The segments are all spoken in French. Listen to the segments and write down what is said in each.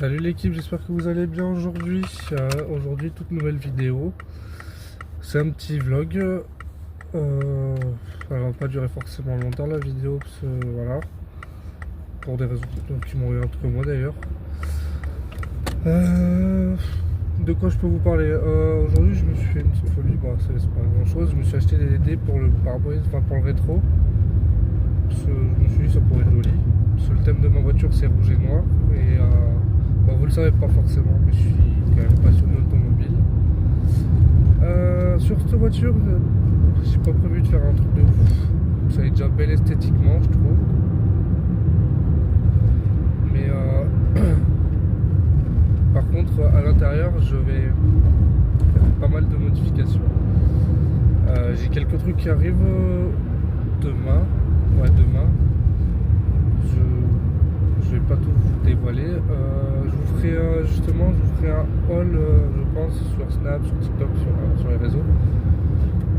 Salut l'équipe, j'espère que vous allez bien aujourd'hui. Aujourd'hui, toute nouvelle vidéo. C'est un petit vlog. Ça va pas durer forcément longtemps la vidéo, parce que voilà. Pour des raisons qui m'ont rien que moi d'ailleurs. De quoi je peux vous parler? Aujourd'hui, je me suis fait une petite folie. Bon, c'est pas grand chose. Je me suis acheté des dés pour le pare-brise, enfin pour le rétro. Parce que je me suis dit ça pourrait être joli. Parce que le thème de ma voiture c'est rouge et noir. Et bon, vous le savez pas forcément, mais je suis quand même passionné d'automobile. Sur cette voiture, j'ai pas prévu de faire un truc de ouf. Ça est déjà belle esthétiquement, je trouve. Mais par contre, à l'intérieur, je vais faire pas mal de modifications. J'ai quelques trucs qui arrivent demain. Ouais, demain. Je vais pas tout vous dévoiler. Je vous ferai un haul, je pense, sur Snap, sur TikTok, sur les réseaux.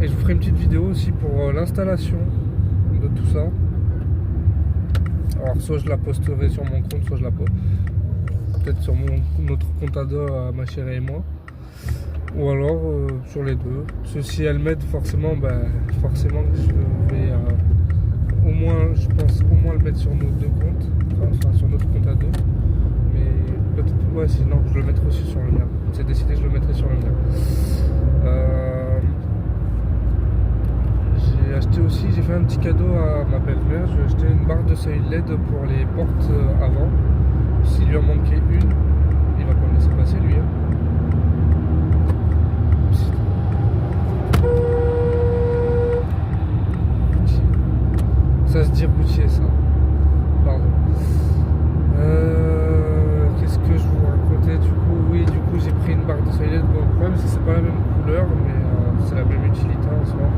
Et je vous ferai une petite vidéo aussi pour l'installation de tout ça. Alors soit je la posterai sur mon compte, soit je la poste peut-être sur notre compte à deux, à ma chérie et moi. Ou alors sur les deux. Si elles m'aident forcément, forcément que je vais au moins, je pense au moins le mettre sur nos deux comptes, enfin sur notre compte à deux. Mais peut-être, ouais, sinon je le mettrai aussi sur le mien. C'est décidé, je le mettrai sur le mien. J'ai fait un petit cadeau à ma belle-mère. Je lui ai acheté une barre de seuil LED pour les portes avant. S'il lui en manquait une, il va pas me laisser passer lui. Ça se dit routier, ça. Pardon. Qu'est-ce que je vous racontais du coup? Oui, du coup j'ai pris une barre de seuil LED. Bon, le problème c'est que c'est pas la même couleur, mais c'est la même utilité en soi.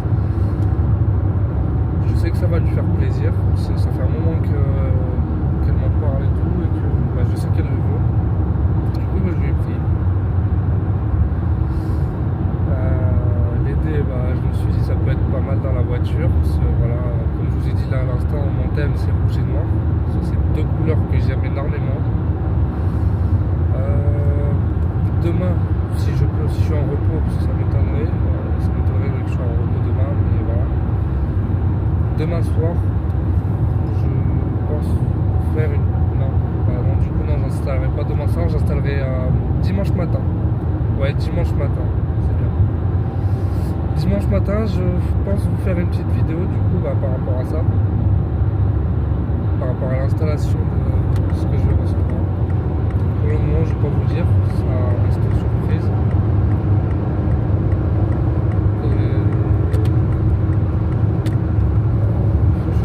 Je sais que ça va lui faire plaisir. Ça fait un moment qu'elle m'en parle et tout, et que je sais qu'elle le veut. Du coup, je lui ai pris. L'aider, je me suis dit ça peut être pas mal dans la voiture. Parce que, voilà, comme je vous ai dit là à l'instant, mon thème c'est rouge et noir. C'est deux couleurs que j'aime énormément. Demain, si je suis en repos, parce que ça m'étonnerait que je sois en repos demain, mais voilà. Demain soir, je pense faire une... Non, du coup non, j'installerai pas demain soir, j'installerai dimanche matin. Ouais, dimanche matin, c'est bien. Dimanche matin, je pense vous faire une petite vidéo du coup par rapport à ça. Par rapport à l'installation de ce que je vais recevoir. Pour le moment, je ne vais pas vous dire, ça reste une surprise.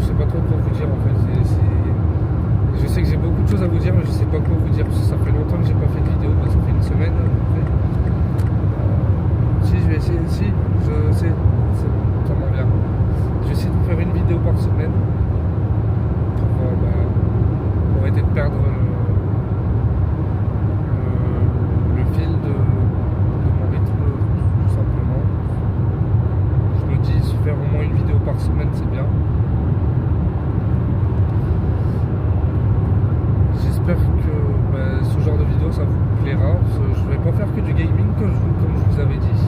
Je sais pas trop quoi vous dire en fait. Je sais que j'ai beaucoup de choses à vous dire, mais je sais pas quoi vous dire parce que ça fait longtemps que j'ai pas fait de vidéo, ça fait une semaine à peu près. Si je vais essayer, si je sais, ça m'en vient. Je vais essayer de vous faire une vidéo par semaine pour éviter de perdre le fil de mon rythme tout simplement. Je me dis se faire au moins une vidéo par semaine c'est bien. J'espère que ce genre de vidéo ça vous plaira. Je vais pas faire que du gaming comme je vous avais dit.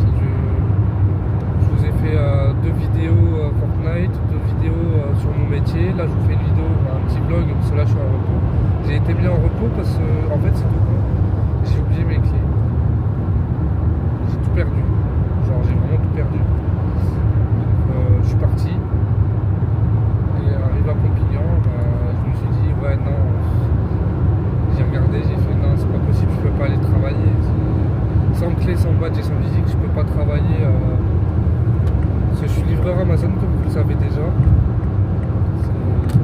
Je vous ai fait deux vidéos Fortnite, deux vidéos sur mon métier. Là je vous fais une vidéo, un petit vlog parce que là je suis en repos. J'ai été bien en repos parce que en fait c'est tout con. J'ai oublié mes clés. J'ai tout perdu. Genre j'ai vraiment tout perdu. Donc je suis parti. Et arrivé à Pompignan, je me suis dit ouais non. J'ai regardé, j'ai fait non c'est pas possible, je peux pas aller travailler. Sans clé, sans badge et sans physique, je peux pas travailler. Parce que je suis livreur Amazon comme vous le savez déjà.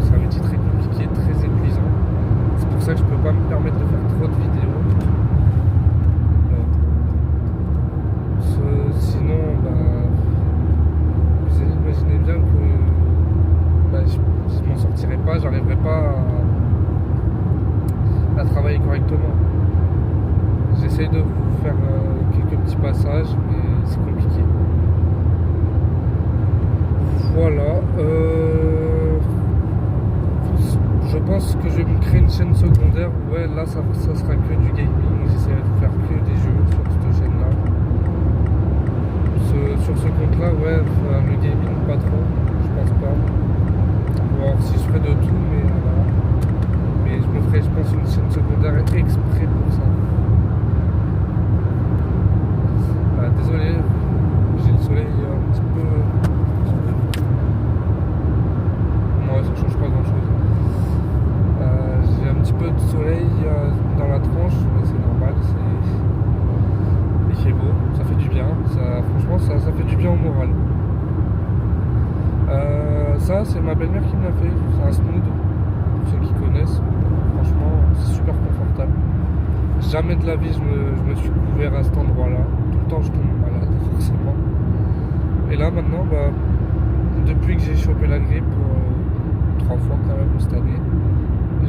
C'est un métier très compliqué, très épuisant. C'est pour ça que je peux pas me permettre de faire trop de vidéos. Sinon, vous imaginez bien que je m'en sortirais pas, j'arriverais pas à travailler correctement. J'essaye de vous faire quelques petits passages, mais c'est compliqué. Voilà. Je pense pense que je vais me créer une chaîne secondaire. Ouais, là, ça sera que du gaming. J'essaierai de faire que des jeux sur cette chaîne-là. Sur ce compte-là, ouais, enfin, le gaming, pas trop. Je pense pas. Ou alors si je ferais de tout, mais voilà. Mais je me ferais, je pense, une chaîne secondaire exprès pour ça. Désolé, j'ai le soleil un petit peu. Moi, ça change pas grand-chose. J'ai un petit peu de soleil dans la tronche, mais c'est normal. Il fait beau, ça fait du bien. Franchement, ça fait du bien au moral. Ça, c'est ma belle-mère qui me l'a fait. C'est un smooth, pour ceux qui connaissent. Franchement, c'est super confortable. Jamais de la vie je me suis couvert à cet endroit-là. Tout le temps, je tombe malade, forcément. Et là, maintenant, depuis que j'ai chopé la grippe, 3 fois quand même cette année,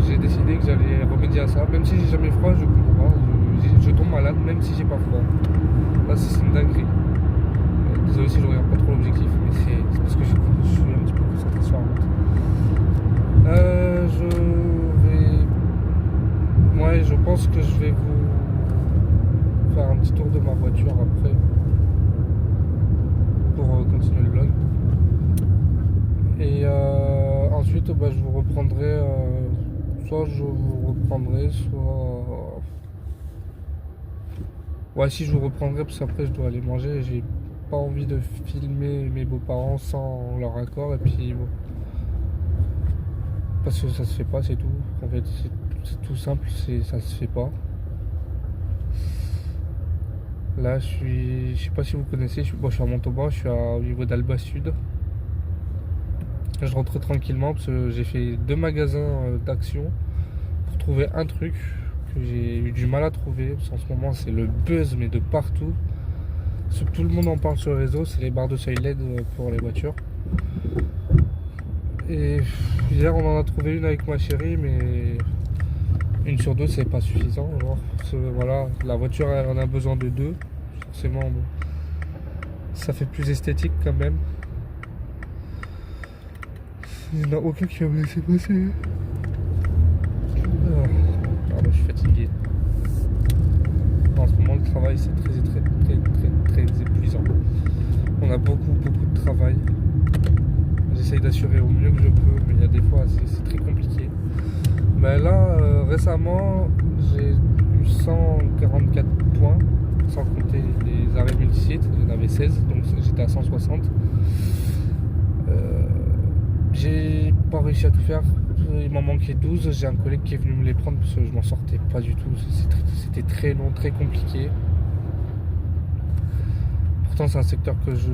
j'ai décidé que j'allais remédier à ça. Même si j'ai jamais froid, je comprends pas. Je tombe malade, même si j'ai pas froid. Là, c'est une dinguerie. Désolé si je regarde pas trop l'objectif, mais c'est parce que je suis un petit peu concentré sur la route. Ouais, je pense que je vais vous faire un petit tour de ma voiture après pour continuer le vlog. Et ensuite, je vous reprendrai. Soit je vous reprendrai, soit. Ouais, si je vous reprendrai, parce qu'après je dois aller manger. J'ai pas envie de filmer mes beaux-parents sans leur accord. Et puis bon. Parce que ça se fait pas, c'est tout. En fait, c'est tout simple, ça se fait pas. Là, je sais pas si vous connaissez, je suis à Montauban, je suis au niveau d'Alba Sud. Je rentre tranquillement parce que j'ai fait 2 magasins d'Action pour trouver un truc que j'ai eu du mal à trouver. Parce qu'en ce moment, c'est le buzz, mais de partout. Ce que tout le monde en parle sur le réseau, c'est les barres de seuil LED pour les voitures. Et hier, on en a trouvé une avec ma chérie, mais une sur 2, c'est pas suffisant. Genre, voilà, la voiture, elle en a besoin de 2. Forcément, bon, ça fait plus esthétique quand même. Il n'y en a aucun qui va me laisser passer. Pardon, je suis fatigué. En ce moment, le travail, c'est très épuisant. On a beaucoup de travail. J'essaye d'assurer au mieux que je peux, mais il y a des fois, c'est très compliqué. Mais là, récemment, j'ai eu 144 points, sans compter les arrêts multisites. Il y en avait 16, donc j'étais à 160. J'ai pas réussi à tout faire, il m'en manquait 12. J'ai un collègue qui est venu me les prendre parce que je m'en sortais pas du tout. C'était très long, très compliqué. Pourtant, c'est un secteur que je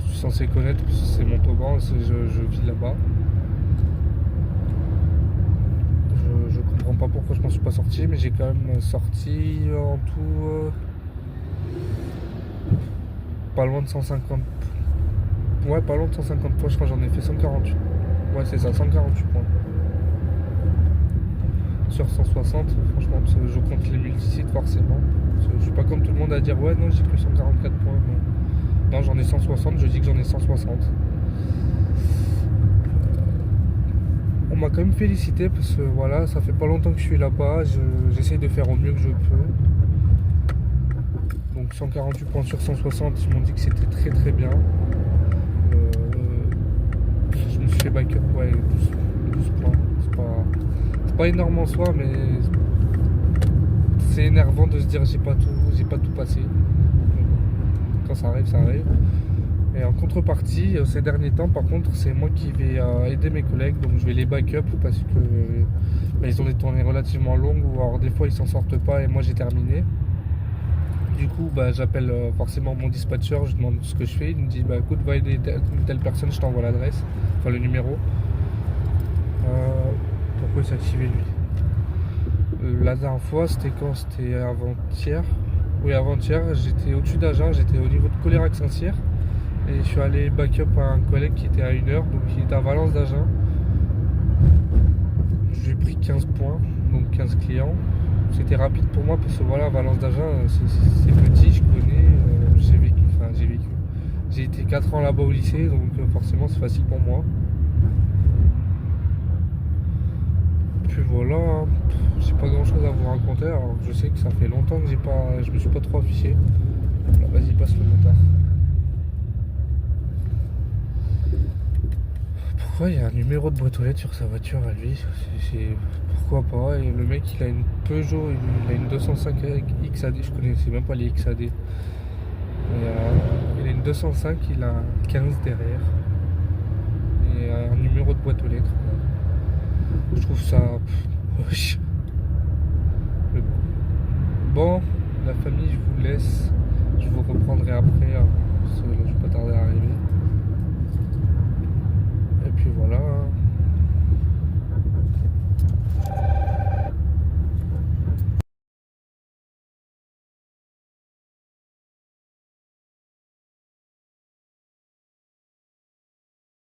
suis censé connaître parce que c'est Montauban, je vis là-bas. Je comprends pas pourquoi je m'en suis pas sorti, mais j'ai quand même sorti en tout pas loin de 150. Ouais, pas loin de 150 points, je crois que j'en ai fait 148. Ouais, c'est ça, 148 points. Sur 160, franchement, parce que je compte les multisites forcément. Je suis pas comme tout le monde à dire ouais, non, j'ai que 144 points. Non, j'en ai 160, je dis que j'en ai 160. On m'a quand même félicité parce que voilà, ça fait pas longtemps que je suis là-bas. J'essaye de faire au mieux que je peux. Donc 148 points sur 160, ils m'ont dit que c'était très bien. Je me suis fait backup, ouais, 12 points. C'est pas énorme en soi, mais c'est énervant de se dire j'ai pas tout passé. Quand ça arrive, ça arrive. Et en contrepartie, ces derniers temps, par contre, c'est moi qui vais aider mes collègues, donc je vais les backup parce que ils ont des tournées relativement longues, ou alors des fois ils s'en sortent pas et moi j'ai terminé. Du coup, j'appelle forcément mon dispatcher, je demande ce que je fais. Il me dit écoute, va aider telle personne, je t'envoie l'adresse, enfin le numéro. Pourquoi il s'est activé lui? La dernière fois, c'était quand? C'était avant-hier. Oui, avant-hier, j'étais au-dessus d'Agen, j'étais au niveau de Colérac-Saint-Cyr. Et je suis allé backup à un collègue qui était à 1 heure, donc il était à Valence d'Agen. J'ai pris 15 points, donc 15 clients. C'était rapide pour moi parce que voilà, Valence d'Agen, c'est petit, je connais, j'ai vécu. J'ai été 4 ans là-bas au lycée, donc forcément c'est facile pour moi. voilà, hein. J'ai pas grand chose à vous raconter. Alors je sais que ça fait longtemps que je me suis pas trop affiché. Alors, vas-y, passe le motard. Pourquoi il y a un numéro de boîte aux lettres sur sa voiture à lui? Pourquoi pas? Et le mec il a une Peugeot, il a une 205 XAD, je connaissais même pas les XAD. Il a une 205, il a 15 derrière. Et un numéro de boîte aux lettres. Je trouve ça. Wesh. Mais bon. Bon, la famille, je vous laisse. Je vous reprendrai après.